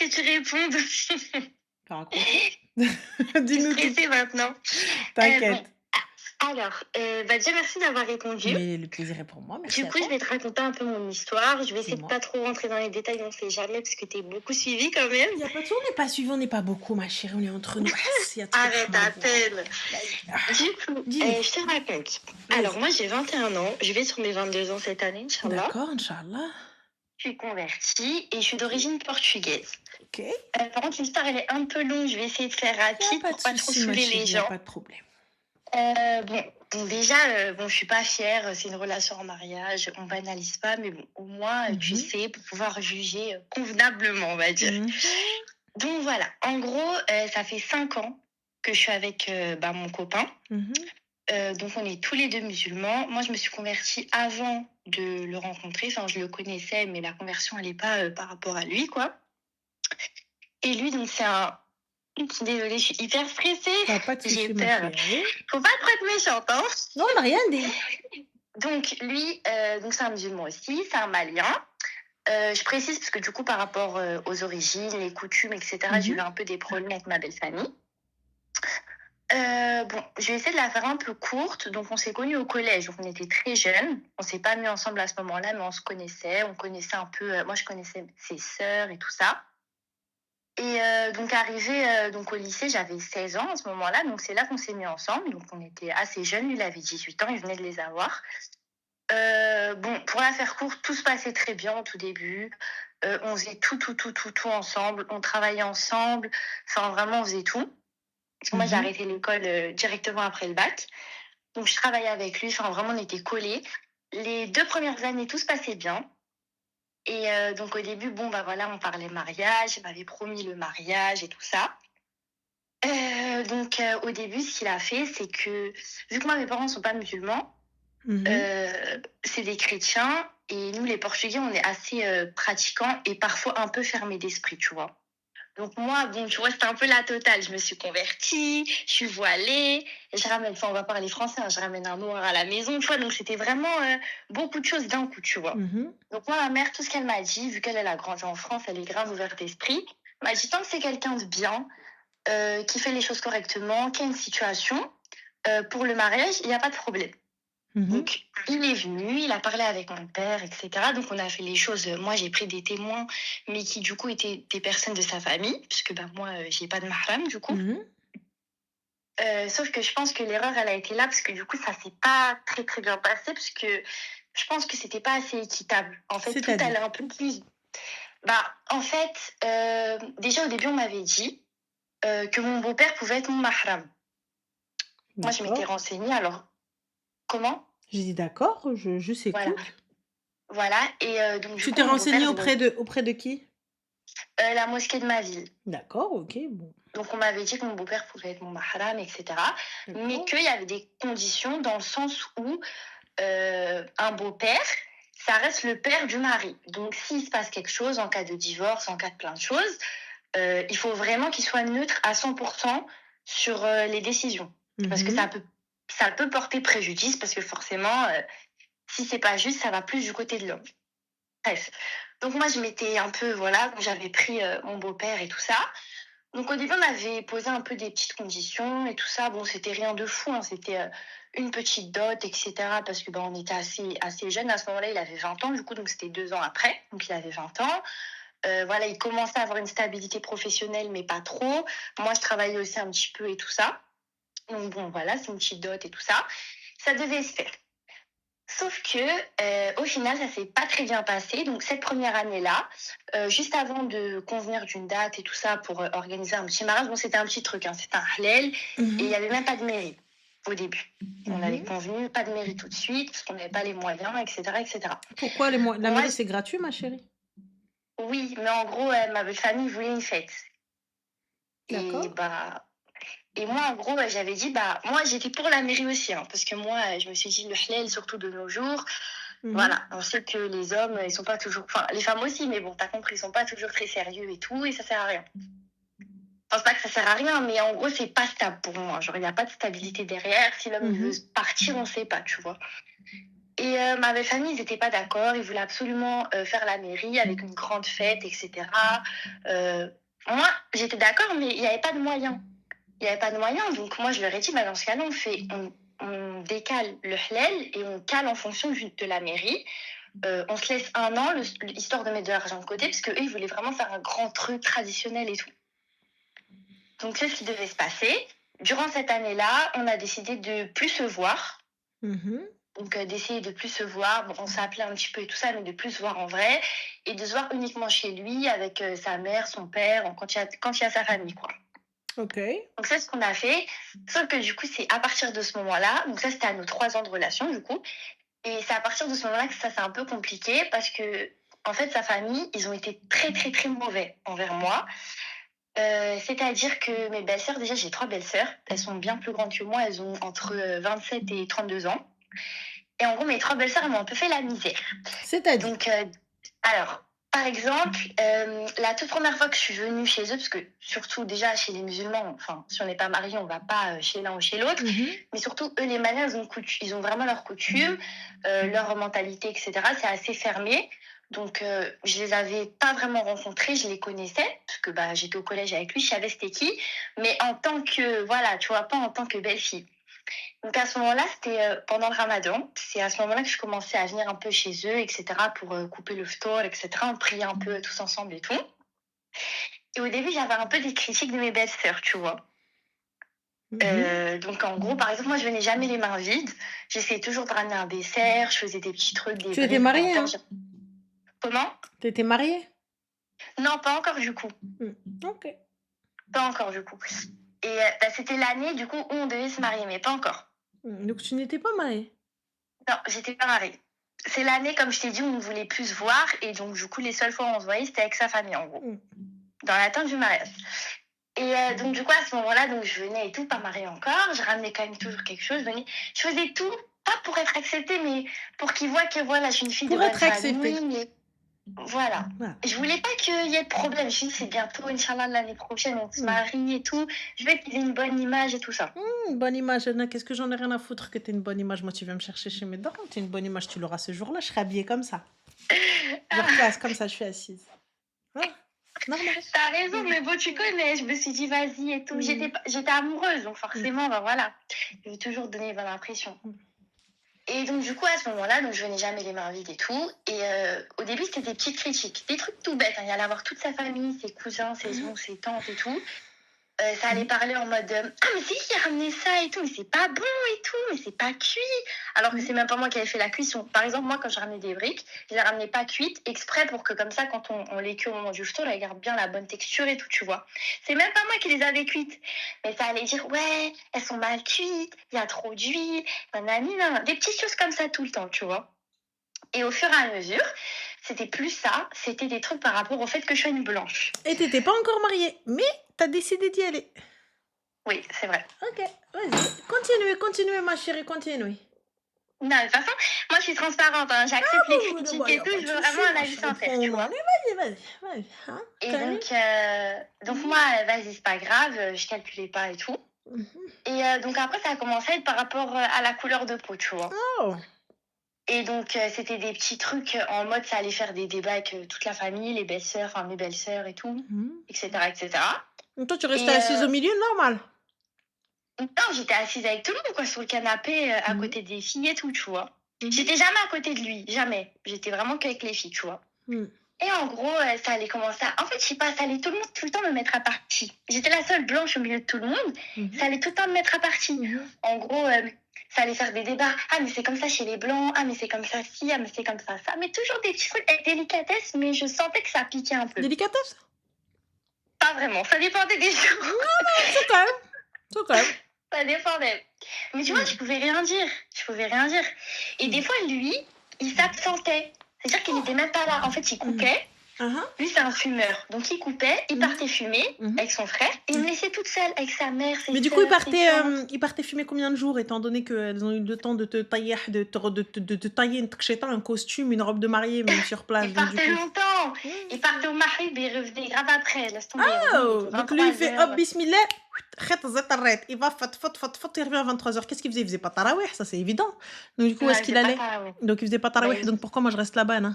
que tu répondes. Raconte-moi. Je suis Dis-nous tout. stressée maintenant. Bon, T'inquiète. alors, déjà merci d'avoir répondu. Mais le plaisir est pour moi, merci Du à coup, je toi. vais te raconter un peu mon histoire. Je vais essayer de Dis-moi. pas trop rentrer dans les détails, on sait jamais, parce que tu es beaucoup suivie quand même. Il y a pas de souci, on n'est pas suivis, on n'est pas beaucoup, ma chérie, on est entre nous. Il y a trop de Arrête à chamagoua. peine. Vas-y. Du coup, Dis-nous. je te raconte. Alors, Vas-y. moi, j'ai 21 ans. Je vais sur mes 22 ans cette année, Inch'Allah. D'accord, Inch'Allah. Je suis convertie et je suis Ok. d'origine portugaise. Ok. Il Par contre, l'histoire, elle est un peu longue. Je vais essayer de faire n'y a rapide pas pour de pas trop souci, ma saouler les chérie, il n'y a gens. pas de problème. Bon, déjà, bon, je suis pas fière. C'est une relation en mariage. On banalise pas, mais bon, au moins, tu Mhm. sais, pour pouvoir juger convenablement, on va dire. Mhm. Donc voilà. En gros, ça fait 5 ans que je suis avec mon copain. Mhm. Donc on est tous les deux musulmans. Moi, je me suis convertie avant de le rencontrer. Enfin, je le connaissais, mais la conversion, elle n'est pas par rapport à lui, quoi. Et lui, donc c'est un... Désolée, je suis hyper stressée. T'as pas de J'ai souci, ma peur. chérie. Faut pas trop être méchante, hein. Non, on n'a rien dit. Donc lui, donc c'est un musulman aussi, c'est un Malien. Je précise parce que du coup, par rapport aux origines, les coutumes, etc., j'ai eu Mhm. un peu des problèmes avec ma belle famille. Bon, je vais essayer de la faire un peu courte. Donc, on s'est connus au collège, donc on était très jeunes. On s'est pas mis ensemble à ce moment-là, mais on se connaissait. On connaissait un peu. Moi, je connaissais ses sœurs et tout ça. Et donc, arrivé donc au lycée, j'avais 16 ans à ce moment-là. Donc, c'est là qu'on s'est mis ensemble. Donc, on était assez jeunes. Lui, il avait 18 ans. Il venait de les avoir. Bon, pour la faire courte, tout se passait très bien au tout début. On faisait tout ensemble. On travaillait ensemble. Enfin, vraiment, on faisait tout. Parce que moi, j'ai Mhm. arrêté l'école directement après le bac. Donc, je travaillais avec lui. Enfin, vraiment, on était collés. Les 2 premières années, tout se passait bien. Et donc, au début, bon, bah voilà, on parlait mariage. Il m'avait promis le mariage et tout ça. Donc, au début, ce qu'il a fait, c'est que, vu que moi, mes parents ne sont pas musulmans, Mhm. c'est des chrétiens. Et nous, les Portugais, on est assez pratiquants et parfois un peu fermés d'esprit, tu vois. Donc moi, bon, tu vois, c'était un peu la totale. Je me suis convertie, je suis voilée, et je ramène, enfin, on va parler français, hein, je ramène un noir à la maison, tu vois. Donc c'était vraiment beaucoup de choses d'un coup, tu vois. Mhm. Donc moi, ma mère, tout ce qu'elle m'a dit, vu qu'elle a grandi en France, elle est grave ouverte d'esprit, m'a dit tant que c'est quelqu'un de bien, qui fait les choses correctement, qui a une situation, pour le mariage, il n'y a pas de problème. Mhm. Donc, il est venu, il a parlé avec mon père, etc. Donc, on a fait les choses. Moi, j'ai pris des témoins, mais qui, du coup, étaient des personnes de sa famille, puisque moi, j'ai pas de mahram, du coup. Mhm. Sauf que je pense que l'erreur, elle a été là, parce que du coup, ça s'est pas très, très bien passé, parce que je pense que c'était pas assez équitable. En fait, tout allait C'est-à-dire. un peu plus. En fait, déjà, au début, on m'avait dit que mon beau-père pouvait être mon mahram. Moi, je m'étais D'accord. renseignée, alors, comment? J'ai dit d'accord, je Voilà. s'écoute. Voilà. Et donc, du Tu coup, t'es mon renseignée beau-père, auprès de qui? la mosquée de ma ville. D'accord, OK, bon, Donc, on m'avait dit que mon beau-père pouvait être mon mahram, etc. Mais d'accord. qu'il y avait des conditions dans le sens où un beau-père, ça reste le père du mari. Donc, s'il se passe quelque chose, en cas de divorce, en cas de plein de choses, il faut vraiment qu'il soit neutre à 100% sur les décisions. Parce que Mhm. ça peut porter préjudice, parce que forcément, si c'est pas juste, ça va plus du côté de l'homme. Bref. Donc, moi, je m'étais un peu, voilà, j'avais pris mon beau-père et tout ça. Donc au début, on avait posé un peu des petites conditions et tout ça. Bon, c'était rien de fou, hein. C'était une petite dot, etc. Parce que on était assez jeunes. À ce moment-là, il avait 20 ans, du coup, donc c'était 2 ans après. Donc il avait 20 ans. Voilà, il commençait à avoir une stabilité professionnelle, mais pas trop. Moi, je travaillais aussi un petit peu et tout ça. Donc bon, voilà, c'est une petite dot et tout ça. Ça devait se faire. Sauf que, au final, ça s'est pas très bien passé. Donc cette première année-là, juste avant de convenir d'une date et tout ça pour organiser un petit mariage, bon, c'était un petit truc, hein, c'était un halal, et il y Mhm. avait même pas de mairie au début. On avait Mhm. convenu, pas de mairie tout de suite, parce qu'on n'avait pas les moyens, etc., etc. Pourquoi la Moi, mairie, c'est gratuit, ma chérie? oui, mais en gros, ma belle famille voulait une fête. Et D'accord. et moi, en gros, j'avais dit, moi, j'étais pour la mairie aussi, hein, parce que moi, je me suis dit, le halal, surtout de nos jours, Mhm. voilà, on sait que les hommes, ils sont pas toujours, enfin, les femmes aussi, mais bon, t'as compris, ils sont pas toujours très sérieux et tout, et ça sert à rien. Je pense pas que ça sert à rien, mais en gros, c'est pas stable pour moi. Genre, il n'y a pas de stabilité derrière. Si l'homme il veut Mhm. partir, on sait pas, tu vois. Et Et ma belle famille, ils n'étaient pas d'accord. Ils voulaient absolument faire la mairie avec une grande fête, etc. Moi, j'étais d'accord, mais il n'y avait pas de moyens. Il n'y avait pas de moyens. Donc moi, je leur ai dit, bah, dans ce cas-là, on décale le halal et on cale en fonction de la mairie. On se laisse un an, histoire de mettre de l'argent de côté, parce qu'eux, ils voulaient vraiment faire un grand truc traditionnel et tout. Donc c'est ce qui devait se passer. Durant cette année-là, on a décidé de plus se voir. Donc d'essayer de plus se voir. Bon, on s'appelait un petit peu et tout ça, mais de plus se voir en vrai. Et de se voir uniquement chez lui, avec sa mère, son père, quand il y a sa famille, quoi. Ok. Donc c'est ce qu'on a fait. Sauf que du coup, c'est à partir de ce moment-là, donc ça c'était à nos 3 ans de relation du coup, et c'est à partir de ce moment-là que ça c'est un peu compliqué parce que en fait sa famille, ils ont été très très très mauvais envers moi. C'est-à-dire que mes belles-sœurs, déjà j'ai 3 belles-sœurs, elles sont bien plus grandes que moi, elles ont entre 27 et 32 ans. Et en gros, mes 3 belles-sœurs, elles m'ont un peu fait la misère. C'est-à-dire? Donc, alors, par exemple, la toute première fois que je suis venue chez eux, parce que surtout déjà chez les musulmans, enfin, si on n'est pas mariés, on va pas chez l'un ou chez l'autre, mais surtout eux, les manières, ils ont vraiment leurs coutumes, leur mentalité, etc. C'est assez fermé. Donc, je les avais pas vraiment rencontrés, je les connaissais, parce que bah, j'étais au collège avec lui, je savais c'était qui, mais en tant que, voilà, tu vois, pas en tant que belle-fille. Donc à ce moment-là, c'était pendant le Ramadan. C'est à ce moment-là que je commençais à venir un peu chez eux, etc., pour couper le ftour, etc. On priait un peu tous ensemble et tout. Et au début, j'avais un peu des critiques de mes belles-sœurs, tu vois. Donc en gros, par exemple, moi, je venais jamais les mains vides. J'essayais toujours de ramener un dessert, je faisais des petits trucs, des Tu étais briques. mariée, hein? Comment? Tu étais mariée? Non, pas encore du coup. Ok. Pas encore du coup. Et bah, c'était l'année du coup où on devait se marier, mais pas encore. Donc tu n'étais pas mariée? Non, j'étais pas mariée. C'est l'année, comme je t'ai dit, où on ne voulait plus se voir. Et donc, du coup, les seules fois où on se voyait, c'était avec sa famille, en gros. Dans l'attente du mariage. Et donc, du coup, à ce moment-là, donc, je venais et tout, pas mariée encore. Je ramenais quand même toujours quelque chose. Je faisais tout, pas pour être acceptée, mais pour qu'ils voient que, voilà, je suis une fille Pour de bonne être acceptée. famille. Voilà. Je voulais pas qu'il y ait de problème. Je me suis dit, c'est bientôt, Inch'Allah, l'année prochaine, on se marie et tout. Je veux qu'ils aient une bonne image et tout ça. Une bonne image, Anna, qu'est-ce que j'en ai rien à foutre que tu aies une bonne image. Moi, tu viens me chercher chez mes darons. Tu as une bonne image, tu l'auras ce jour-là. Je serai habillée comme ça. Je replace comme ça, je suis assise. Hein? Normal. T'as raison, mais bon, tu connais. Je me suis dit, vas-y et tout. J'étais amoureuse, donc forcément, ben voilà. Je veux toujours donner bonne impression. Et donc, du coup, à ce moment-là, donc, je venais jamais les mains vides et tout. Et au début, c'était des petites critiques. Des trucs tout bêtes. Hein. Il allait avoir toute sa famille, ses cousins, ses oncles, ses tantes et tout. Ça allait parler en mode ah, mais c'est qui a ramené ça et tout, mais c'est pas bon et tout, mais c'est pas cuit. Alors que c'est même pas moi qui avais fait la cuisson. Par exemple, moi, quand je ramenais des briques, je les ramenais pas cuites exprès pour que, comme ça, quand on les cuit au moment du ftour, elles gardent bien la bonne texture et tout, tu vois. C'est même pas moi qui les avais cuites. Mais ça allait dire ouais, elles sont mal cuites, il y a trop d'huile, nanani, nan. Des petites choses comme ça tout le temps, tu vois. Et au fur et à mesure, c'était plus ça, c'était des trucs par rapport au fait que je sois une blanche. Et t'étais pas encore mariée, mais t'as décidé d'y aller. Oui, c'est vrai. Ok, vas-y. Continuez, ma chérie, continuez. Non, de toute façon, moi je suis transparente, hein. J'accepte les critiques et tout, je veux vraiment un avis sincère, tu vois. Allez, vas-y. Hein, et donc moi, vas-y, c'est pas grave, je calculais pas et tout. Et donc après, ça a commencé à être par rapport à la couleur de peau, tu vois. Oh. Et donc, c'était des petits trucs en mode, ça allait faire des débats avec toute la famille, les belles-sœurs, enfin mes belles-sœurs et tout, etc., etc. Donc toi, tu restais assise au milieu, normal? Non, j'étais assise avec tout le monde, quoi, sur le canapé, à côté des filles et tout, tu vois. J'étais jamais à côté de lui, jamais. J'étais vraiment qu'avec les filles, tu vois. Et en gros, ça allait commencer à... En fait, je sais pas, ça allait tout le temps me mettre à partie. J'étais la seule blanche au milieu de tout le monde. Ça allait tout le temps me mettre à partie. En gros, ça allait faire des débats. Ah, mais c'est comme ça chez les blancs. Ah, mais c'est comme ça ci. Ah, mais c'est comme ça ça. Mais toujours des petits trucs avec délicatesse, mais je sentais que ça piquait un peu. Délicatesse? Pas vraiment. Ça dépendait des jours. Non, c'est quand même. Ça dépendait. Mais tu vois, je pouvais rien dire. Et des fois, lui, il s'absentait. C'est-à-dire qu'il n'était même pas là. En fait, il coupait. Ah, Lui, c'est un fumeur. Donc, il coupait, il mhm, partait fumer mhm. avec son frère et il me laissait toute seule avec sa mère, ses Mais du coup, sœurs, ses tantes. ils partaient fumer combien de jours, étant donné qu'elles ont eu le temps de te tailler, de te tailler une tcheta, un costume, une robe de mariée, même sur place. Il Donc, du partait coup. longtemps. Il partait au Maghrib et il revenait grave après. Laisse tomber, il revenait, il Oh, était donc lui, il fait hop, 23h. bismillah, arrête. Il va, il revient à 23h. Qu'est-ce qu'il faisait? Il faisait pas tarawih, ça c'est évident. Donc, du coup, où Non, est-ce il qu'il faisait pas allait? ça, oui. Donc, il faisait pas Bah, tarawih. Donc, pourquoi moi je reste là-bas, là?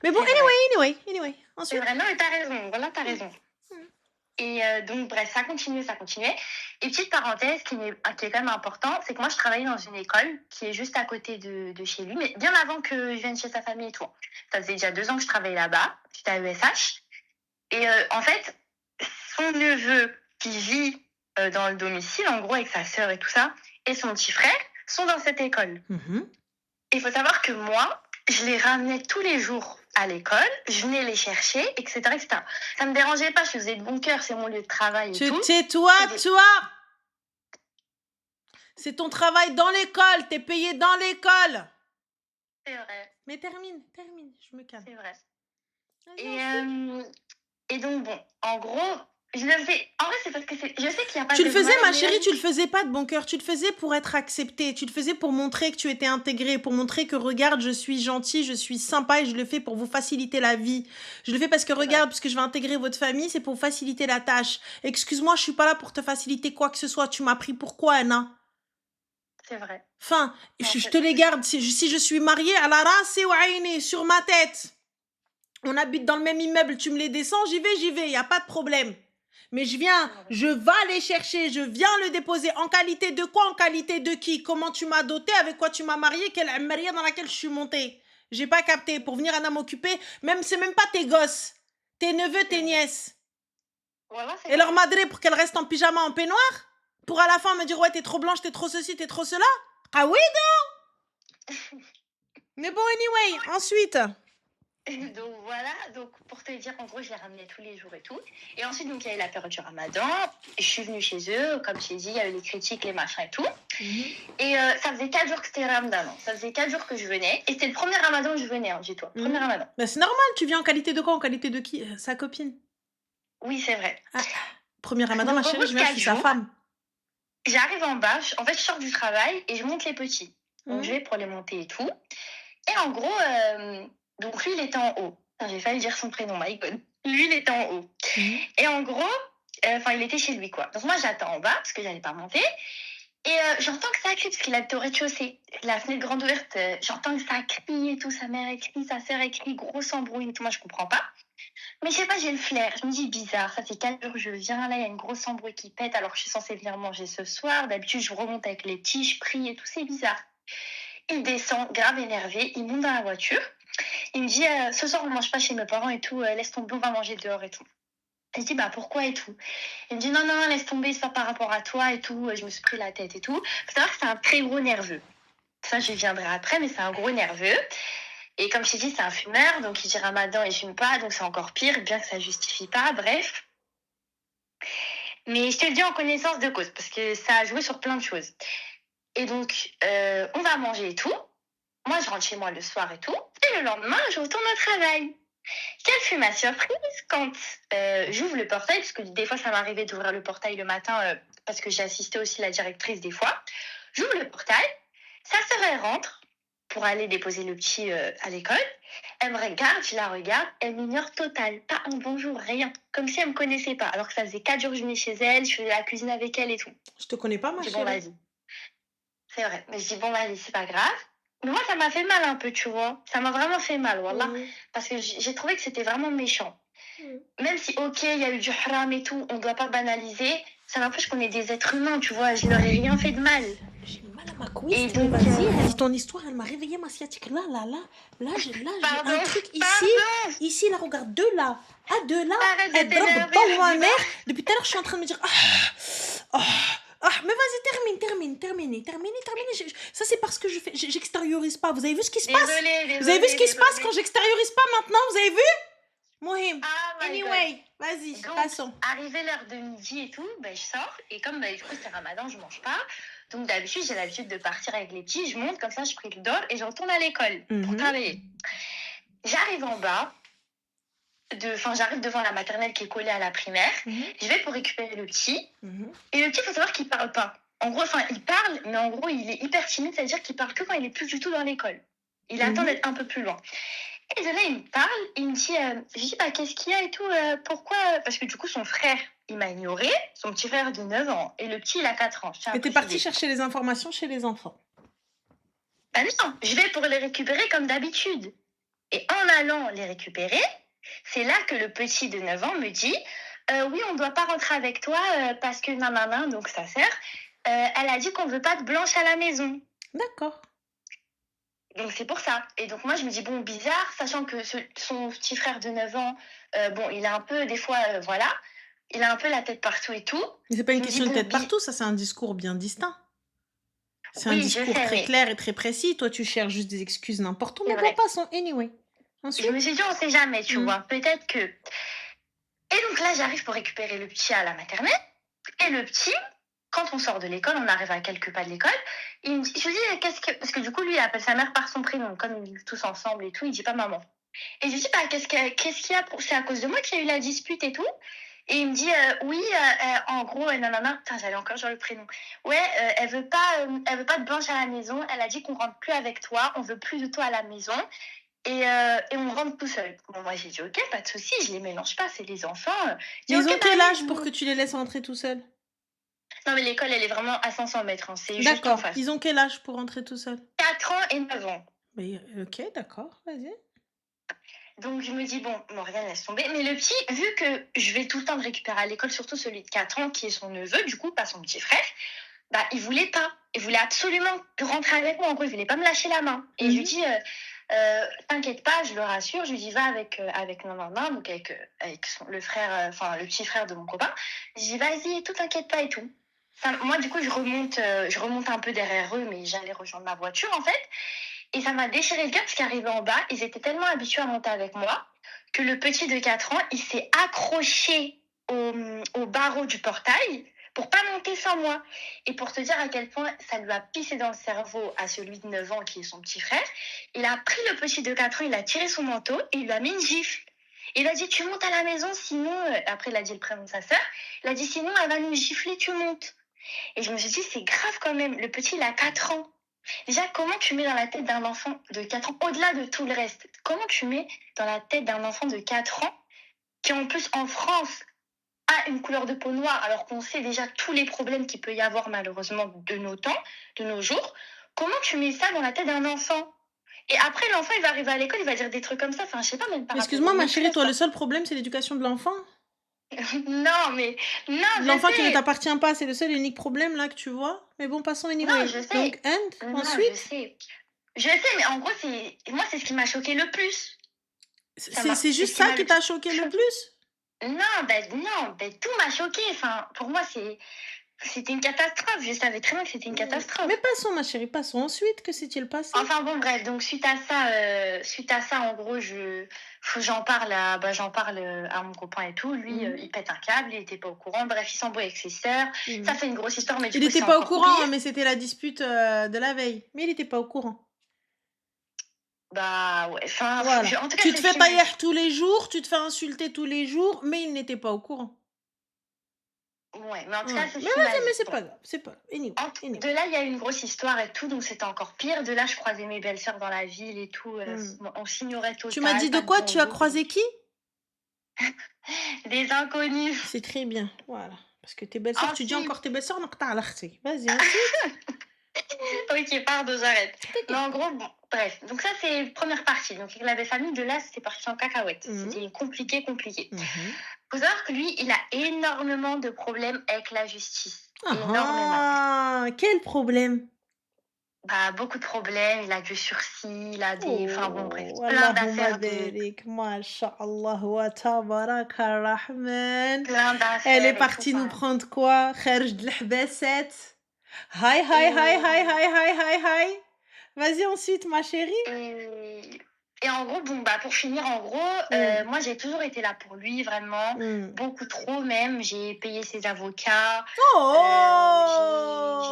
Mais bon, c'est vrai. anyway. C'est Ensuite. vrai, non, mais t'as raison. Voilà, t'as raison. Hmm. Et donc, bref, ça continuait. Et petite parenthèse qui est quand même important, c'est que moi, je travaillais dans une école qui est juste à côté de chez lui, mais bien avant que je vienne chez sa famille et tout. Ça faisait déjà 2 ans que je travaillais là-bas. J'étais à ESH. Et en fait, son neveu qui vit dans le domicile, en gros, avec sa sœur et tout ça, et son petit frère, sont dans cette école. Mhm. Il faut savoir que moi, je les ramenais tous les jours à l'école, je venais les chercher, etc., etc. Ça me dérangeait pas, je faisais de bon cœur, c'est mon lieu de travail et tout. Tais-toi, C'était- toi! C'est ton travail dans l'école, t'es payé dans l'école. C'est vrai, Mais termine, je me calme. c'est vrai. Vas-y, Et, ensuite. et donc, bon, en gros, je le fais. En vrai, c'est parce que je sais qu'il n'y a pas Tu de le faisais, ma mal, chérie, mais tu le faisais pas de bon cœur, tu le faisais pour être acceptée, tu le faisais pour montrer que tu étais intégrée, pour montrer que regarde, je suis gentille, je suis sympa et je le fais pour vous faciliter la vie. Je le fais parce que regarde, puisque je vais intégrer votre famille, c'est pour vous faciliter la tâche. Excuse-moi, je suis pas là pour te faciliter quoi que ce soit, tu m'as pris pourquoi, Anna? c'est vrai. Enfin, Non, je te les garde, si je suis mariée, à la race ou aïné, sur ma tête. On habite dans le même immeuble, tu me les descends, j'y vais, y a pas de problème. Mais je vais les chercher, je viens le déposer. En qualité de quoi? En qualité de qui? Comment tu m'as doté? Avec quoi tu m'as marié? Quelle amaria dans laquelle je suis montée? J'ai pas capté. Pour venir Anna m'occuper, c'est même pas tes gosses. Tes neveux, tes nièces. Voilà, c'est Et leur vrai. madré pour qu'elles restent en pyjama, en peignoir? Pour à la fin me dire, ouais, t'es trop blanche, t'es trop ceci, t'es trop cela? Ah oui, non? Mais bon, anyway, ensuite. Donc voilà, donc pour te dire, en gros, je les ramenais tous les jours et tout. Et ensuite, donc il y a eu la période du Ramadan. Je suis venue chez eux, comme je t'ai dit, il y a eu les critiques, les machins et tout. Et ça faisait 4 jours que c'était Ramadan. Hein. Ça faisait 4 jours que je venais. Et c'était le premier Ramadan que je venais, hein, dis-toi. Premier Ramadan. Bah, c'est normal, tu viens en qualité de quoi? En qualité de qui? Sa copine. Oui, c'est vrai. Ah, premier Ramadan, Donc, ma au chérie, bout je de viens, je 4 suis sa jours, femme. j'arrive en bas. En fait, je sors du travail et je monte les petits. Donc, je vais pour les monter et tout. Et en gros, donc lui, il était en haut. J'ai failli dire son prénom, my God. Lui, il était en haut. Et en gros, il était chez lui, quoi. Donc moi, j'attends en bas parce que j'allais pas monter. Et j'entends que ça crie parce qu'il habite au rez-de-chaussée. La fenêtre grande ouverte, j'entends que ça crie et tout. Sa mère écrit, sa sœur écrit, gros embrouille et tout. Moi, je comprends pas. Mais je sais pas, j'ai le flair. Je me dis, bizarre, ça fait 4 jours que je viens. Là, il y a une grosse embrouille qui pète alors que je suis censée venir manger ce soir. D'habitude, je remonte avec les petits, je prie et tout. C'est bizarre. Il descend, grave énervé. Il monte dans la voiture. Il me dit, ce soir, on mange pas chez mes parents et tout. Laisse tomber, on va manger dehors et tout. Et je dis, bah pourquoi et tout. Il me dit, non, laisse tomber, c'est pas par rapport à toi et tout. Je me suis pris la tête et tout. Faut savoir que c'est un très gros nerveux. Ça, j'y viendrai après, mais c'est un gros nerveux. Et comme je t'ai dit, c'est un fumeur, donc il dit Ramadan, il fume pas, donc c'est encore pire, bien que ça justifie pas, bref. Mais je te le dis en connaissance de cause, parce que ça a joué sur plein de choses. Et donc, on va manger et tout. Moi, je rentre chez moi le soir et tout. Et le lendemain, je retourne au travail. Quelle fut ma surprise quand j'ouvre le portail, parce que des fois, ça m'arrivait d'ouvrir le portail le matin, parce que j'ai assisté aussi la directrice des fois. J'ouvre le portail, sa sœur, elle rentre pour aller déposer le petit à l'école. Elle me regarde, je la regarde, elle m'ignore total. Pas un bonjour, rien. Comme si elle me connaissait pas. Alors que ça faisait 4 jours que je venais chez elle, je faisais la cuisine avec elle et tout. Je te connais pas, ma Je dis, chérie. bon, vas-y. C'est vrai. Mais je dis, bon, vas-y, c'est pas grave. Mais moi, ça m'a fait mal un peu, tu vois. Ça m'a vraiment fait mal, wallah. Parce que j'ai trouvé que c'était vraiment méchant. Même si, ok, il y a eu du haram et tout, on ne doit pas banaliser, ça n'empêche qu'on est des êtres humains, tu vois. Je leur ai rien fait de mal. J'ai mal à ma cuisse. Et donc, vas-y, dis ton histoire, elle m'a réveillé ma sciatique. Là, j'ai un truc ici. Ici, là, regarde, deux là. Ah, deux là. Elle drop dans ma mère. Depuis tout à l'heure, je suis en train de me dire. Mais vas-y, termine. Ça, c'est parce que j'extériorise pas. Vous avez vu ce qui se passe? Vous avez vu ce qui se passe quand j'extériorise pas maintenant? Vous avez vu? Mohim. Anyway, vas-y, passons. Arrivé l'heure de midi et tout, ben, je sors. Et comme du coup, c'est Ramadan, je mange pas. Donc d'habitude, j'ai l'habitude de partir avec les petits. Je monte, comme ça, je prie le dor et je retourne à l'école pour travailler. J'arrive en bas. Enfin, j'arrive devant la maternelle qui est collée à la primaire. Mhm, Je vais pour récupérer le petit. mhm, Et le petit, il faut savoir qu'il parle pas. En gros, enfin, il parle, mais en gros, il est hyper timide, c'est-à-dire qu'il parle que quand il est plus du tout dans l'école. Il attend mhm. d'être un peu plus loin. Et de là, il me parle, il me dit, je dis, bah, qu'est-ce qu'il y a et tout, pourquoi Parce que du coup, son frère, il m'a ignoré, son petit frère de 9 ans, et le petit, il a 4 ans. Je tiens à Et t'es partie préciser. chercher les informations chez les enfants. Bah non, je vais pour les récupérer comme d'habitude. Et en allant les récupérer, c'est là que le petit de 9 ans me dit, oui, on ne doit pas rentrer avec toi parce que nanana, donc sa sœur, elle a dit qu'on ne veut pas de blanche à la maison. D'accord. Donc c'est pour ça. Et donc moi je me dis, bon, bizarre, sachant que son petit frère de 9 ans, bon, il a un peu, des fois, voilà, il a un peu la tête partout et tout. Mais c'est pas Je une me dis, question de bon, tête partout, ça c'est un discours bien distinct. C'est un oui, je discours sais, très mais clair et très précis. Toi, tu cherches juste des excuses n'importe où, c'est mais bon, vrai. passons. Anyway. Je Ensuite. me suis dit, on sait jamais, tu Mm. vois, peut-être que... Et donc là, j'arrive pour récupérer le petit à la maternelle. Et le petit, quand on sort de l'école, on arrive à quelques pas de l'école, je lui dis, qu'est-ce que... Parce que du coup, lui, il appelle sa mère par son prénom, comme ils vivent tous ensemble et tout, il dit pas maman. Et je lui dis, bah, qu'est-ce qu'il y a C'est à cause de moi qu'il y a eu la dispute et tout. Et il me dit, oui, en gros, nanana, putain, j'allais encore sur le prénom. Ouais, elle veut pas de blanche à la maison. Elle a dit qu'on rentre plus avec toi, on veut plus de toi à la maison. Et on rentre tout seul. Bon, moi, j'ai dit, ok, pas de souci, je les mélange pas, c'est les enfants. Mais ils ont quel âge pour que tu les laisses rentrer tout seuls? Non, mais l'école, elle est vraiment à 500 mètres, hein, c'est juste en D'accord. face. Ils ont quel âge pour rentrer tout seuls? 4 ans et 9 ans. Mais, ok, d'accord, vas-y. Donc je me dis, bon, Morgane laisse tomber. Mais le petit, vu que je vais tout le temps le récupérer à l'école, surtout celui de 4 ans, qui est son neveu, du coup, pas son petit frère, bah, il voulait pas. Il voulait absolument rentrer avec moi. En gros, il voulait pas me lâcher la main. Et je lui dis, t'inquiète pas, je le rassure. Je lui dis, va avec nanana, donc avec le frère, enfin, le petit frère de mon copain. Je dis, vas-y, et tout, t'inquiète pas et tout. Enfin, moi, du coup, je remonte un peu derrière eux, mais j'allais rejoindre ma voiture, en fait. Et ça m'a déchiré le cœur parce qu'arrivé en bas, ils étaient tellement habitués à monter avec moi que le petit de 4 ans, il s'est accroché au barreau du portail pour pas monter sans moi. Et pour te dire à quel point ça lui a pissé dans le cerveau à celui de 9 ans qui est son petit frère, il a pris le petit de 4 ans, il a tiré son manteau et il lui a mis une gifle. Il a dit, tu montes à la maison, sinon... Après, il a dit le prénom de sa sœur. Il a dit, sinon, elle va nous gifler, tu montes. Et je me suis dit, c'est grave quand même. Le petit, il a 4 ans. Déjà, comment tu mets dans la tête d'un enfant de 4 ans, au-delà de tout le reste, comment tu mets dans la tête d'un enfant de 4 ans qui, en plus, en France, a une couleur de peau noire, alors qu'on sait déjà tous les problèmes qu'il peut y avoir, malheureusement, de nos temps, de nos jours. Comment tu mets ça dans la tête d'un enfant? Et après, l'enfant, il va arriver à l'école, il va dire des trucs comme ça. Enfin, je sais pas, même par rapport Excuse-moi, aux ma chérie, maîtresses, toi, le seul problème, c'est l'éducation de l'enfant. Non, mais... Non, L'enfant je qui ne sais. t'appartient pas, c'est le seul et unique problème là que tu vois. Mais bon, passons anyway. Non, je sais. Donc, Non, ensuite, je sais. Je sais, mais en gros, moi, c'est ce qui m'a choqué le plus. c'est juste ça qui t'a choqué le plus? Non, tout m'a choqué. Enfin, pour moi, c'était une catastrophe. Je savais très bien que c'était une catastrophe. Mais passons, ma chérie, passons. Ensuite, que s'est-il passé? Enfin bon, bref, donc suite à ça, en gros, j'en parle à mon copain et tout. Lui, il pète un câble, il était pas au courant. Bref, il s'embrouille avec ses sœurs. Ça fait une grosse histoire, mais du Il coup, n'était c'est pas au encore courant, pire. mais c'était la dispute de la veille. Mais il n'était pas au courant. Bah ouais, enfin, Voilà. en tout cas, Tu te c'est fais ce qu'il m'a tailler dit. tous les jours, tu te fais insulter tous les jours, mais il n'était pas au courant. Ouais, mais en tout Ouais. cas, c'est ce Mais qu'il m'a vas-y, dit. mais c'est Bon. pas grave, c'est pas grave. Anyway, anyway. De là, il y a eu une grosse histoire et tout, donc c'était encore pire. De là, je croisais mes belles-sœurs dans la ville et tout. On s'ignorait total. Tu m'as dit de pas quoi? Tu as bonjour. croisé qui? Des inconnus. C'est très bien, voilà. Parce que tes belles-sœurs, tu dis Ensuite- encore tes belles-sœurs, donc t'as l'akhti. Vas-y, ensuite. Ok, pardon, j'arrête. Mais en gros, bon, bref. Donc ça, c'est la première partie. Donc avec la belle famille, de là, c'était parti en cacahuète. C'était compliqué. Faut savoir que lui, il a énormément de problèmes avec la justice. Énormément. Ah, quel problème? Bah, beaucoup de problèmes. Il a du sursis, il a des... Enfin bon, bref. Plein Allahumma d'affaires barik, masha'Allah wa tabaraka rahman. Plein d'affaires. Elle est et partie tout, nous enfin. prendre quoi? Kharj de l'hbasset. Hi. Vas-y ensuite, ma chérie. Et en gros, bon, bah, pour finir, en gros, moi, j'ai toujours été là pour lui, vraiment. Beaucoup trop, même. J'ai payé ses avocats. Je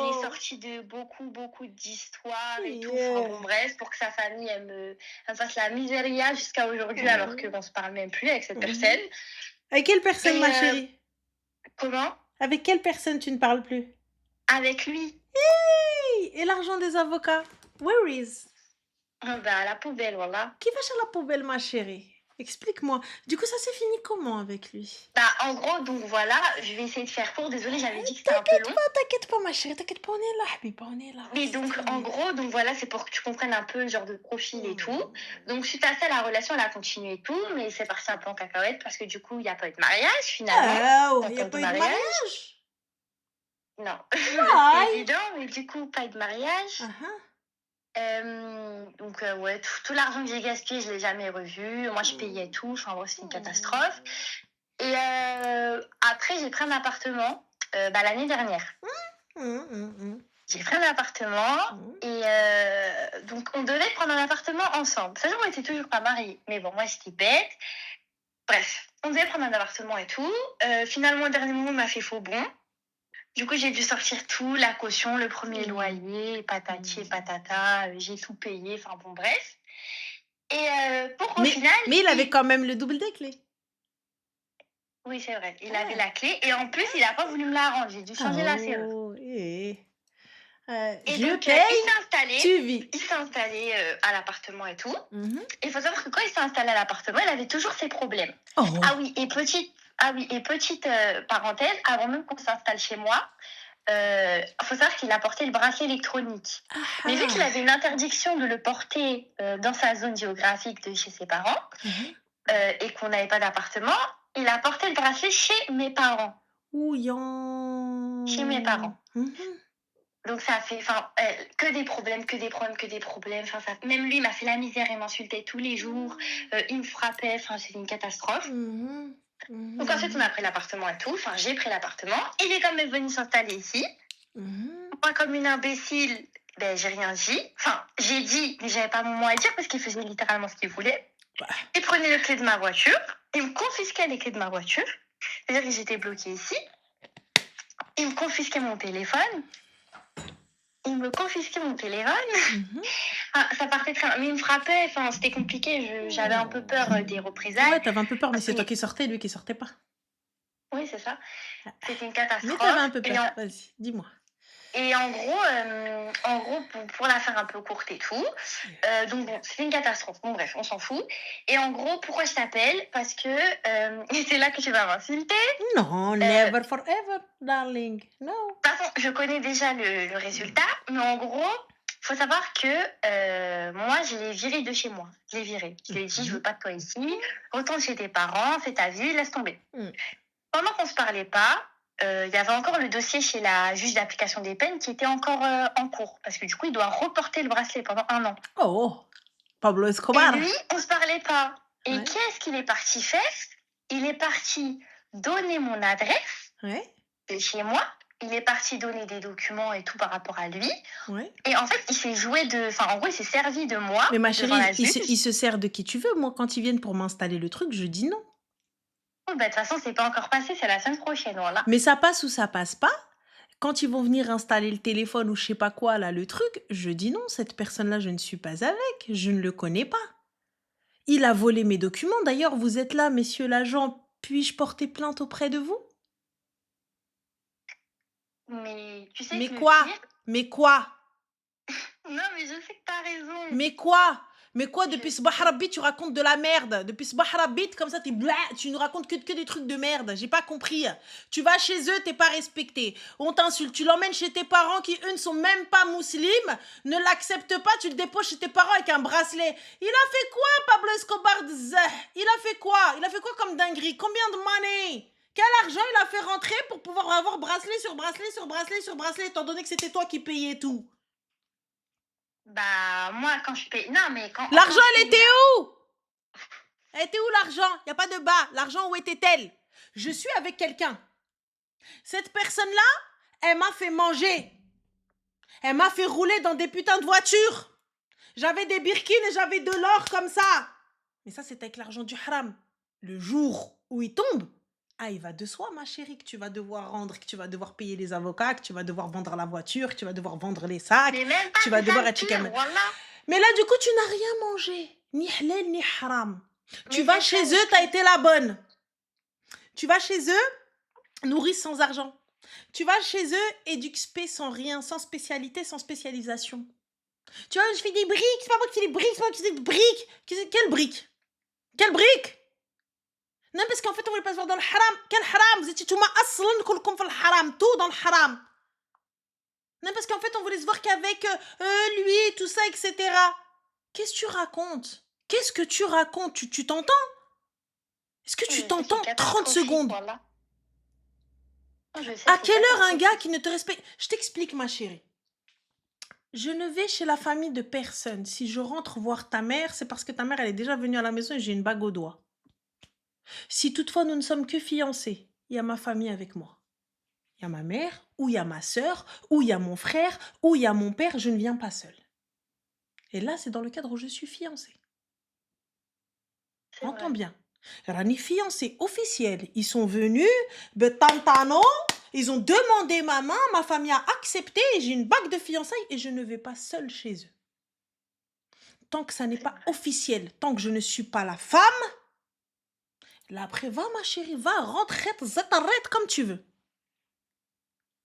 l'ai Oh! sorti de beaucoup d'histoires et tout. Enfin, Yeah. bon, bref, pour que sa famille, elle me fasse la miséria jusqu'à aujourd'hui, alors qu'on se parle même plus avec cette personne. Avec quelle personne, Et ma chérie? comment? Avec quelle personne tu ne parles plus? Avec lui. Hey! Et l'argent des avocats? Where is? Bah, à la poubelle, voilà. Qui va chez la poubelle, ma chérie? Explique-moi. Du coup, ça s'est fini comment avec lui? Bah, en gros, donc voilà, je vais essayer de faire court. Désolée, j'avais dit que c'était un peu long. T'inquiète pas, ma chérie, t'inquiète pas, on est là, Habiba, on est là. Et donc, en gros, donc voilà, c'est pour que tu comprennes un peu le genre de profil et tout. Donc, suite à ça, la relation, elle a continué et tout, mais c'est parti un peu en cacahuète parce que du coup, il n'y a pas eu de mariage finalement. Oh, il n'y a pas eu de mariage? Non, Why? c'est évident, mais du coup, pas eu de mariage. Donc, ouais, tout l'argent que j'ai gaspillé, je ne l'ai jamais revu. Moi, je payais tout. Enfin, bon, c'est une catastrophe. Et après, j'ai pris un appartement l'année dernière. J'ai pris un appartement et donc on devait prendre un appartement ensemble. Sachant qu'on était toujours pas mariés. Mais bon, moi j'étais bête. Bref, on devait prendre un appartement et tout. Finalement, au dernier moment, on m'a fait faux bon. Du coup, j'ai dû sortir tout, la caution, le premier loyer, patati et patata. J'ai tout payé. Enfin bon, bref. Et au final. Mais il avait quand même le double des clés. Oui, c'est vrai. Il avait la clé. Et en plus, il n'a pas voulu me la rendre. J'ai dû changer la serrure. Et je donc, paye, il s'est installé. Tu vis. Il s'est installé à l'appartement et tout. Et il faut savoir que quand il s'est installé à l'appartement, il avait toujours ses problèmes. Ah oui, et petite parenthèse, avant même qu'on s'installe chez moi, faut savoir qu'il a porté le bracelet électronique. Mais vu qu'il avait une interdiction de le porter dans sa zone géographique de chez ses parents, et qu'on n'avait pas d'appartement, il a porté le bracelet chez mes parents. Chez mes parents. Donc ça a fait que des problèmes. Même lui, il m'a fait la misère, il m'insultait tous les jours, il me frappait, c'était une catastrophe. Donc en fait, on a pris l'appartement et tout, j'ai pris l'appartement, il est quand même venu s'installer ici. Moi, comme une imbécile, j'ai rien dit. J'ai dit, mais j'avais pas mon mot à dire parce qu'il faisait littéralement ce qu'il voulait. Il prenait les clés de ma voiture, il me confisquait les clés de ma voiture, c'est-à-dire que j'étais bloquée ici. Il me confisquait mon téléphone. Ça partait très mal. Mais il me frappait, c'était compliqué. J'avais un peu peur des représailles. Ouais, t'avais un peu peur, mais c'est toi qui sortais, lui qui sortait pas. Oui, c'est ça. C'était une catastrophe. Mais t'avais un peu peur. Vas-y, dis-moi. Et en gros, pour la faire un peu courte et tout, donc bon, c'était une catastrophe. Bon, bref, on s'en fout. Et en gros, pourquoi je t'appelle? Parce que c'est là que tu vas m'insulter. Non, never forever, darling. No. De toute façon, je connais déjà le résultat, mais en gros, faut savoir que moi, je l'ai viré de chez moi. Je l'ai viré. Je lui ai dit, je veux pas de toi ici. Retourne chez tes parents, fais ta vie, laisse tomber. Pendant qu'on se parlait pas, il y avait encore le dossier chez la juge d'application des peines qui était encore en cours. Parce que du coup, il doit reporter le bracelet pendant 1 an. Oh, Pablo Escobar. Et lui, on se parlait pas. Et qu'est-ce qu'il est parti faire? Il est parti donner mon adresse de chez moi. Il est parti donner des documents et tout par rapport à lui. Et en fait, il s'est joué en gros, il s'est servi de moi. Mais ma chérie, il se sert de qui tu veux. Moi, quand ils viennent pour m'installer le truc, je dis non. De toute façon, c'est pas encore passé, c'est la semaine prochaine, voilà. Mais ça passe ou ça passe pas. Quand ils vont venir installer le téléphone ou je sais pas quoi, là, le truc, je dis non, cette personne-là, je ne suis pas avec. Je ne le connais pas. Il a volé mes documents. D'ailleurs, vous êtes là, messieurs l'agent. Puis-je porter plainte auprès de vous? Mais tu sais Mais quoi? Mais quoi? Non, mais je sais que t'as raison. Mais quoi? Mais quoi, depuis ce Bahrabit, tu racontes de la merde? Depuis ce Bahrabit, comme ça, tu nous racontes que des trucs de merde. J'ai pas compris. Tu vas chez eux, t'es pas respecté. On t'insulte. Tu l'emmènes chez tes parents qui, eux, ne sont même pas musulmans, ne l'acceptent pas. Tu le déposes chez tes parents avec un bracelet. Il a fait quoi, Pablo Escobar? Il a fait quoi? Il a fait quoi comme dinguerie? Combien de money? Quel argent il a fait rentrer pour pouvoir avoir bracelet sur bracelet sur bracelet sur bracelet, étant donné que c'était toi qui payais tout? Bah, moi, quand je paye... Non, mais quand... L'argent, elle était où? Elle était où l'argent? Il n'y a pas de bas. L'argent, où était-elle? Je suis avec quelqu'un. Cette personne-là, elle m'a fait manger. Elle m'a fait rouler dans des putains de voitures. J'avais des birkines et j'avais de l'or comme ça. Mais ça, c'est avec l'argent du haram. Le jour où il tombe, ah, il va de soi, ma chérie, que tu vas devoir rendre, que tu vas devoir payer les avocats, que tu vas devoir vendre la voiture, que tu vas devoir vendre les sacs, Mais même que tu pas, vas c'est ça devoir le être pire, voilà. Mais là, du coup, tu n'as rien mangé. Ni halal, ni haram. Tu Mais vas c'est ça chez le eux, t'as pire. été la bonne. Tu vas chez eux, nourrice sans argent. Tu vas chez eux, éduque-spé sans rien, sans spécialité, sans spécialisation. Tu vois, je fais des briques, c'est pas moi qui fais des briques, c'est pas moi qui fais des briques. Quelle brique? Quelle brique? Non, parce qu'en fait, on voulait pas se voir dans le haram. Quel haram? Vous étiez tout aslan kulkum fil haram, tout dans le haram. Non, parce qu'en fait, on voulait se voir qu'avec lui, tout ça, etc. Qu'est-ce que tu racontes? Qu'est-ce que tu racontes? Tu t'entends? Est-ce que Je tu sais, t'entends c'est 30 catastrophique, secondes? voilà. Je sais, À c'est quelle heure un gars catastrophique. qui ne te respecte... Je t'explique, ma chérie. Je ne vais chez la famille de personne. Si je rentre voir ta mère, c'est parce que ta mère, elle est déjà venue à la maison et j'ai une bague au doigt. Si toutefois nous ne sommes que fiancés, il y a ma famille avec moi. Il y a ma mère, ou il y a ma sœur, ou il y a mon frère, ou il y a mon père, je ne viens pas seule. Et là, c'est dans le cadre où je suis fiancée. C'est Entends vrai. bien. Rani fiancés officiels. Ils sont venus, betantano, ils ont demandé ma main, ma famille a accepté, et j'ai une bague de fiançailles et je ne vais pas seule chez eux. Tant que ça n'est C'est pas vrai. officiel, tant que je ne suis pas la femme, là après, va ma chérie, va, rentre, arrête comme tu veux.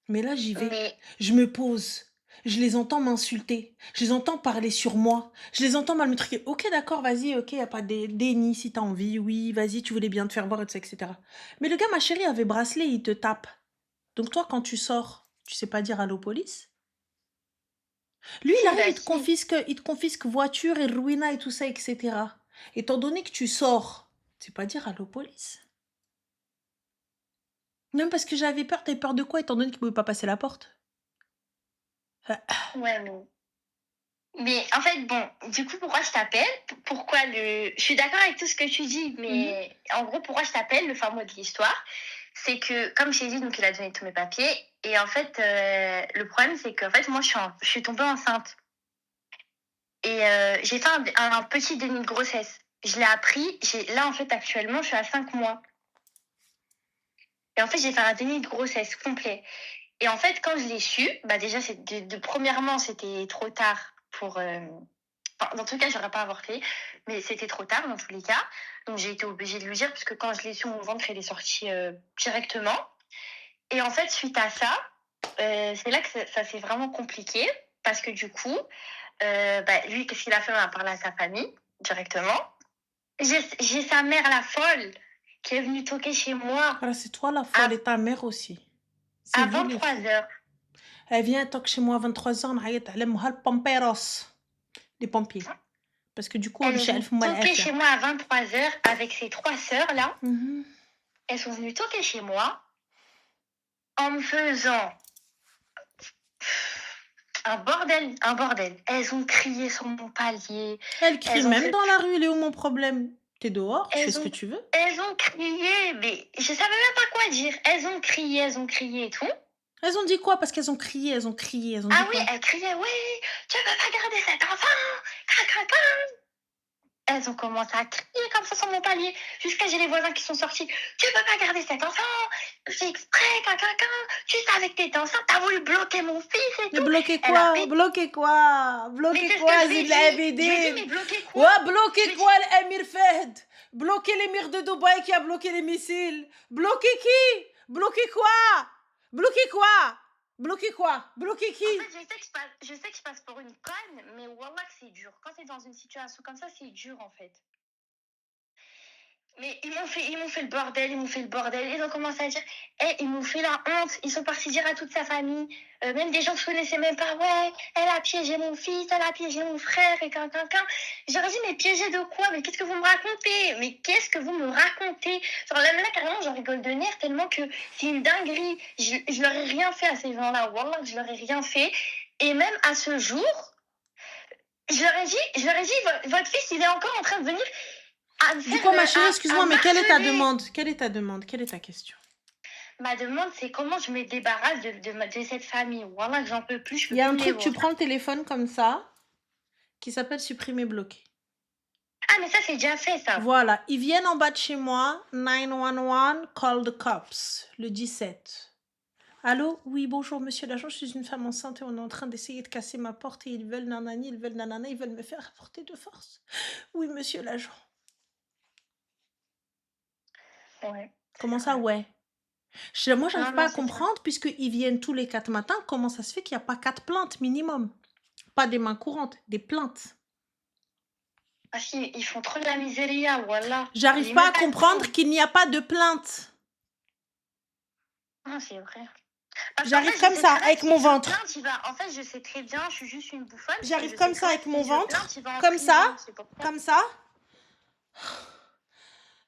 Mais là, j'y vais. Mais Je me pose. Je les entends m'insulter. Je les entends parler sur moi. Je les entends mal me truquer. Ok, d'accord, vas-y, ok, y a pas de déni si t'as envie. Oui, vas-y, tu voulais bien te faire voir, etc. Mais le gars, ma chérie, avait bracelet, il te tape. Donc toi, quand tu sors, tu sais pas dire allô police? Lui, il si, arrive, bah si. il te confisque voiture et ruina et tout ça, etc. Étant donné que tu sors, tu sais pas dire allô police? Même parce que j'avais peur, t'avais peur de quoi, étant donné qu'il pouvait pas passer la porte? Ouais, mais en fait, bon, du coup, pourquoi je t'appelle? Pourquoi le... Je suis d'accord avec tout ce que tu dis, mais en gros, pourquoi je t'appelle, le fin mot de l'histoire, c'est que, comme je t'ai dit, donc il a donné tous mes papiers, et en fait, le problème, c'est qu'en fait, moi, je suis tombée enceinte. Et j'ai fait un petit déni de grossesse. Je l'ai appris, là, en fait, actuellement, je suis à 5 mois. Et en fait, j'ai fait un déni de grossesse complet. Et en fait, quand je l'ai su, bah déjà, premièrement, c'était trop tard pour... Enfin, dans tout cas, j'aurais pas avorté, mais c'était trop tard dans tous les cas. Donc, j'ai été obligée de lui dire, puisque quand je l'ai su, mon ventre, il est sorti directement. Et en fait, suite à ça, c'est là que ça s'est vraiment compliqué, parce que du coup, lui, qu'est-ce qu'il a fait? On a parlé à sa famille directement. J'ai sa mère, la folle, qui est venue toquer chez moi Voilà, c'est toi la folle et ta mère aussi. C'est à vous les 23 fous. heures. Elle vient toque chez moi à 23h, on a le pomperos. Les pompiers. Parce que du coup, Elle le est venue chef m'a toquer chez moi à 23 heures avec ses 3 sœurs, là. Elles sont venues toquer chez moi en me faisant un bordel, un bordel. Elles ont crié sur mon palier. Elle crie Elles ont même fait... dans la rue, il est où mon problème? T'es dehors, tu fais ce que tu veux. Elles ont crié, mais je savais même pas quoi dire. Elles ont crié et tout. Elles ont dit quoi? Parce qu'elles ont crié, elles ont crié, elles ont dit Ah oui, quoi? elles criaient, oui, tu peux pas garder cet enfant. Elles ont commencé à crier comme ça sur mon palier, jusqu'à j'ai les voisins qui sont sortis. Tu peux pas garder cet enfant, c'est exprès, tu savais que t'étais enceinte, t'as voulu bloquer mon fils et Mais tout. bloquer Elle a quoi? fait... Bloquer quoi? Mais Bloquer c'est ce quoi? que je lui ai Zid dit. Je lui ai dit, l'Abidine. mais bloquer quoi? Ouais, bloquer quoi, l'Amir Fahd? Bloquer l'émir de Dubaï qui a bloqué les missiles. Bloquer qui? Bloquer quoi? Bloquer quoi? Bloquer quoi? Bloquer qui? En fait, je sais que je passe pour une conne, mais wallah que c'est dur. Quand t'es dans une situation comme ça, c'est dur en fait. Mais ils m'ont fait le bordel, Ils ont commencé à dire, ils m'ont fait la honte. Ils sont partis dire à toute sa famille, même des gens que je connaissais même pas, ouais, elle a piégé mon fils, elle a piégé mon frère et J'aurais dit, mais piégé de quoi? Mais qu'est-ce que vous me racontez? Mais qu'est-ce que vous me racontez? Genre là, carrément, j'en rigole de nerfs tellement que c'est une dinguerie. Je leur ai rien fait à ces gens-là. Wallah, je leur ai rien fait. Et même à ce jour, je leur ai dit, votre fils, il est encore en train de venir... Dis quoi, ma chérie, excuse-moi, mais quelle est ta demande? Quelle est ta demande? Quelle est ta question? Ma demande, c'est comment je me débarrasse de cette famille. Voilà, que j'en peux plus. Il y a un truc, tu prends le téléphone comme ça, qui s'appelle supprimer bloquer. Ah, mais ça, c'est déjà fait, ça. Voilà, ils viennent en bas de chez moi, 911, call the cops, le 17. Allô? Oui, bonjour, monsieur l'agent, je suis une femme enceinte et on est en train d'essayer de casser ma porte et ils veulent nanani, ils veulent nanana, ils veulent me faire apporter de force. Oui, monsieur l'agent. Ouais. Comment ça, ouais? Moi, j'arrive Non, pas non, à c'est ça. comprendre, puisqu'ils viennent tous les 4 matins, comment ça se fait qu'il n'y a pas 4 plaintes minimum? Pas des mains courantes, des plaintes. Parce qu'ils font trop de la miséria, voilà. J'arrive J'ai pas même à pas le comprendre temps. qu'il n'y a pas de plainte. Non, c'est vrai. Parce qu'en J'arrive fait, je comme sais ça, très bien avec que mon si je ventre. plainte, il va. En fait, je sais très bien, je suis juste une bouffonne. Parce que J'arrive je comme sais ça très avec bien mon que si je ventre. plainte, il va en Comme ça. prison. C'est pour ça. Comme ça.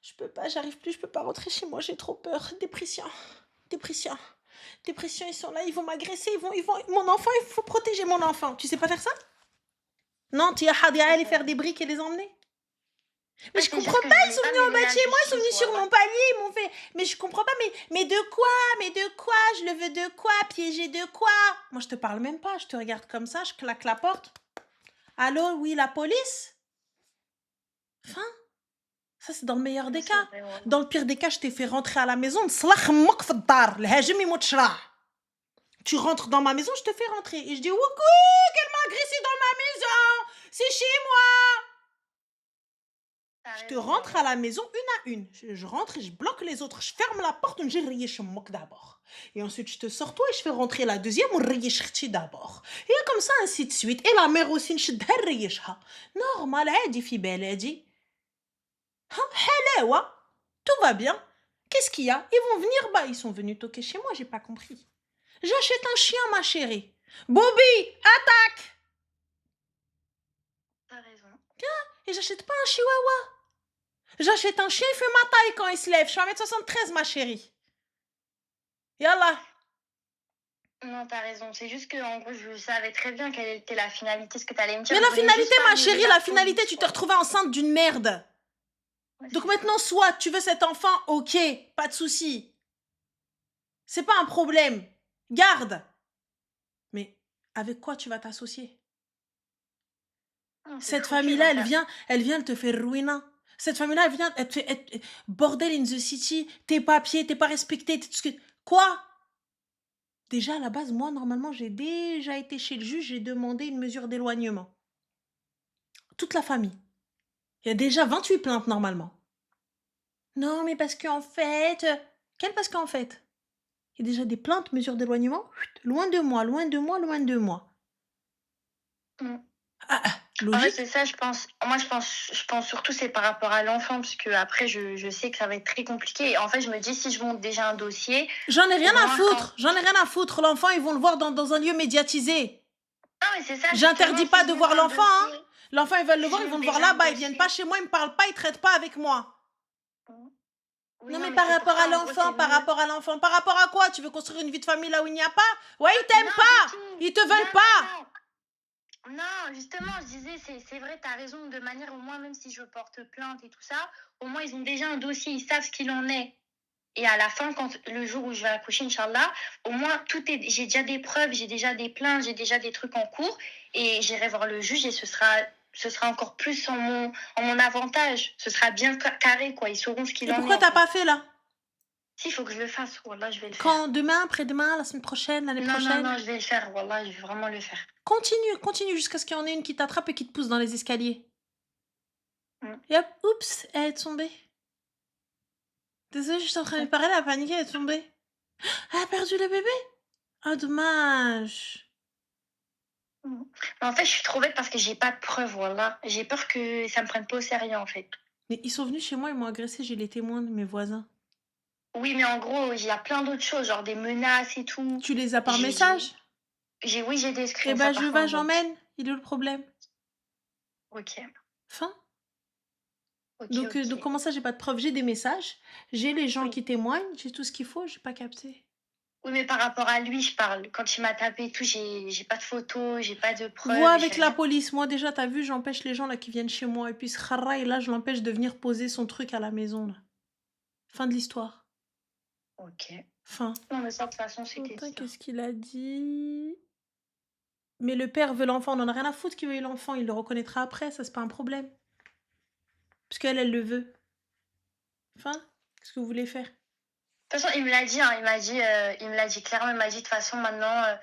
Je peux pas, j'arrive plus, je peux pas rentrer chez moi, j'ai trop peur. Dépression. Dépression. Dépression, ils sont là, ils vont m'agresser, ils vont. Mon enfant, il faut protéger mon enfant. Tu sais pas faire ça? Non, tu as Hadi à aller faire des briques et les emmener. Mais je C'est comprends juste que pas, je ils voulais sont pas venus en mêler bas de la chez moi, ils sont justice, venus sur voilà. mon palier, ils m'ont fait. Mais je comprends pas, mais de quoi? Mais de quoi? Je le veux de quoi? Piéger de quoi? Moi, je te parle même pas, je te regarde comme ça, je claque la porte. Allô, oui, la police? Enfin, ça c'est dans le meilleur des C'est cas. vrai, voilà. Dans le pire des cas, je t'ai fait rentrer à la maison. نصلح أمك في الدار. الهاجم يموت شراع. Tu rentres dans ma maison, je te fais rentrer. Et je dis, coucou, qu'elle m'a agressé dans ma maison. C'est chez moi. T'as Je te raison, rentre ouais. à la maison une à une. Je rentre et je bloque les autres. Je ferme la porte, on me chez moi d'abord. Et ensuite, je te sors toi et je fais rentrer la deuxième, on d'abord. Et comme ça, ainsi de suite. Et la mère aussi, normal, elle dit, fi beladi. Halewa. Tout va bien. Qu'est-ce qu'il y a? Ils vont venir, bah, ils sont venus toquer chez moi, j'ai pas compris. J'achète un chien, ma chérie. Bobby, attaque! T'as raison. Et j'achète pas un chihuahua. J'achète un chien, il fait ma taille quand il se lève. Je suis 1m73, ma chérie. Yallah. Non, t'as raison. C'est juste que, en gros, je savais très bien quelle était la finalité, ce que t'allais me dire. Mais Je la voulais finalité, juste pas ma mêler chérie, la la finalité, police, tu t'es voilà. retrouvée enceinte d'une merde. Ouais, Donc c'est ça. maintenant, soit tu veux cet enfant, ok, pas de souci. C'est pas un problème. Garde. Mais avec quoi tu vas t'associer? Non, c'est Cette fou qu'ils vont famille-là, faire. elle vient te faire ruiner. Cette famille-là, elle vient, bordel in the city, tes papiers, t'es pas respecté, tout ce que... Quoi? Déjà, à la base, moi, normalement, j'ai déjà été chez le juge, j'ai demandé une mesure d'éloignement. Toute la famille. Il y a déjà 28 plaintes, normalement. Non, mais parce qu'en fait... Quelle parce qu'en fait? Il y a déjà des plaintes, mesure d'éloignement. Loin de moi, loin de moi, loin de moi. Mm. Ah, En fait, logique. c'est ça, je pense. Moi, je pense surtout c'est par rapport à l'enfant, parce que après, je sais que ça va être très compliqué. Et en fait, je me dis, si je monte déjà un dossier, J'en ai rien au à moins foutre. J'en ai rien à foutre. L'enfant, ils vont le voir dans un lieu médiatisé. Non, mais c'est ça, J'interdis justement, pas si de je monte voir un l'enfant. Hein. dossier, L'enfant, ils veulent le si je voir, ils vont monte le voir déjà un là-bas. Ils viennent dossier. pas chez moi, ils me parlent pas, ils traitent pas avec moi. Oui, Non, mais mais par c'est pour rapport à ça, en gros, l'enfant, c'est par mieux. rapport à l'enfant, par rapport à quoi? Tu veux construire une vie de famille là où il n'y a pas? Ouais, ils t'aiment Non, pas. du tout. Ils te Non, veulent pas. non. Non, justement, je disais, c'est vrai, t'as raison, de manière, au moins, même si je porte plainte et tout ça, au moins, ils ont déjà un dossier, ils savent ce qu'il en est. Et à la fin, le jour où je vais accoucher, Inch'Allah, au moins, j'ai déjà des preuves, j'ai déjà des plaintes, j'ai déjà des trucs en cours, et j'irai voir le juge, et ce sera encore plus en mon avantage. Ce sera bien carré, quoi, ils sauront ce qu'il Et en est. pourquoi t'as pas fait là? Si, il faut que je le fasse, Wallah, je vais le faire. Quand? Demain, après-demain, la semaine prochaine, l'année prochaine? Non, je vais le faire, Wallah, je vais vraiment le faire. Continue jusqu'à ce qu'il y en ait une qui t'attrape et qui te pousse dans les escaliers. Et hop, oups, elle est tombée. Désolée, je suis en train de lui parler, elle a paniqué, elle est tombée. Elle a perdu le bébé? Ah, dommage. En fait, je suis trop bête parce que j'ai pas de preuves, voilà. J'ai peur que ça me prenne pas au sérieux, en fait. Mais ils sont venus chez moi, ils m'ont agressé, j'ai les témoins de mes voisins. Oui, mais en gros, il y a plein d'autres choses, genre des menaces et tout. Tu les as par J'ai- message? Oui, j'ai des Eh screens. ben, ça, par je contre, vais, j'ai. j'emmène. Il est où le problème? Ok, Fin. ok, Donc, ok. donc, comment ça, j'ai pas de preuves? J'ai des messages, j'ai les gens Oui. qui témoignent, j'ai tout ce qu'il faut, j'ai pas capté. Oui, mais par rapport à lui, je parle. Quand il m'a tapé et tout, j'ai pas de photos, j'ai pas de preuves. Vois avec j'ai la rien. police. Moi, déjà, t'as vu, j'empêche les gens là qui viennent chez moi. Et puis, ce Khara, et là, je l'empêche de venir poser son truc à la maison. Là. Fin de l'histoire. Ok. Fin. Non, mais ça, de toute façon, c'était Attends, ça. qu'est-ce qu'il a dit? Mais le père veut l'enfant, on en a rien à foutre qu'il veuille l'enfant, il le reconnaîtra après, ça c'est pas un problème. Parce qu'elle, elle le veut. Enfin, qu'est-ce que vous voulez faire? De toute façon, il me l'a dit, hein, il me l'a dit clairement, il m'a dit de toute façon maintenant,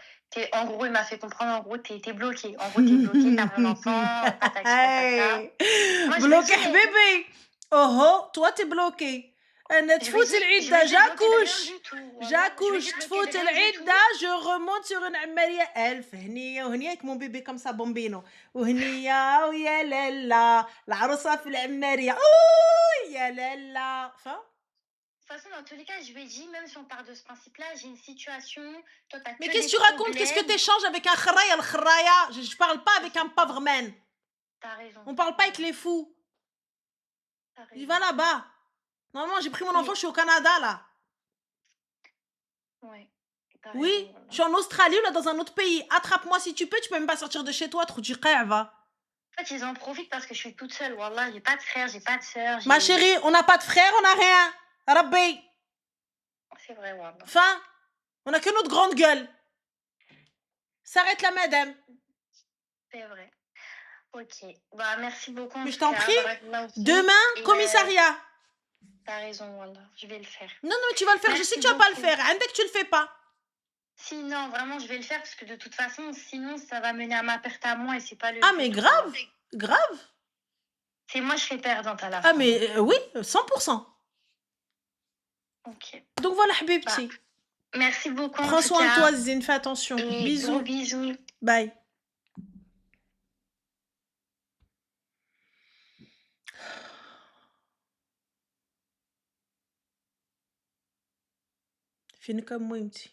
en gros, il m'a fait comprendre, en gros, t'es bloqué. En gros, t'es bloqué, t'as mon enfant, patati patata. Hey Moi, je me dis, bloqué mais حبيبي. Oh, toi t'es bloqué. انا je lui ai تفوت dit, العدة bloqué de rien j'accouche du tout. Voilà. Je lui ai j'accouche dit bloqué تفوت de rien du tout. العدة je remonte sur une عمرية ألف هنية وهنية avec mon bébé comme ça bombino وهنية ويا لالا العروسة في العمرية أوه يا لالا فا De toute façon, dans tous les cas, je lui ai dit, même si on part de ce principe-là, j'ai une situation, toi, t'as Mais que qu'est-ce des que tu racontes? Qu'est-ce que problèmes. t'échanges avec un khraya? Le khraya, je parle pas avec un pauvre man. T'as raison. On parle pas avec les fous. T'as Il raison. va là-bas. Normalement, j'ai pris mon Oui. enfant, je suis au Canada, là. Ouais. T'as Oui, raison, voilà. je suis en Australie ou là dans un autre pays. Attrape-moi si tu peux même pas sortir de chez toi, trou du va. En fait, ils en profitent parce que je suis toute seule. Wallah, j'ai pas de frère, j'ai pas de sœur. Ma chérie, on n'a pas de frère, on n'a rien. Rabbi. C'est vrai, Wallah. Fin. On a que notre grande gueule. S'arrête là, madame. C'est vrai. Ok. Bah, merci beaucoup. Mais je t'en prie. Barakallah aussi. Demain, Et, commissariat. T'as raison, Wallah. Je vais le faire. Non, non, mais tu vas le faire. Je Merci sais que tu vas pas le beaucoup. faire. Dès que tu le fais pas. Si, non, vraiment, je vais le faire parce que de toute façon, sinon, ça va mener à ma perte à moi et c'est pas le Ah, but, mais quoi. grave. Grave. C'est moi, je serai perdante à la Ah, fin. mais oui, 100%. Ok. Donc voilà, Habibti. Merci beaucoup. en Prends tout soin de cas. toi, Zine, fais attention. Et Bisous. gros bisous. Bye. فين كم مهمتي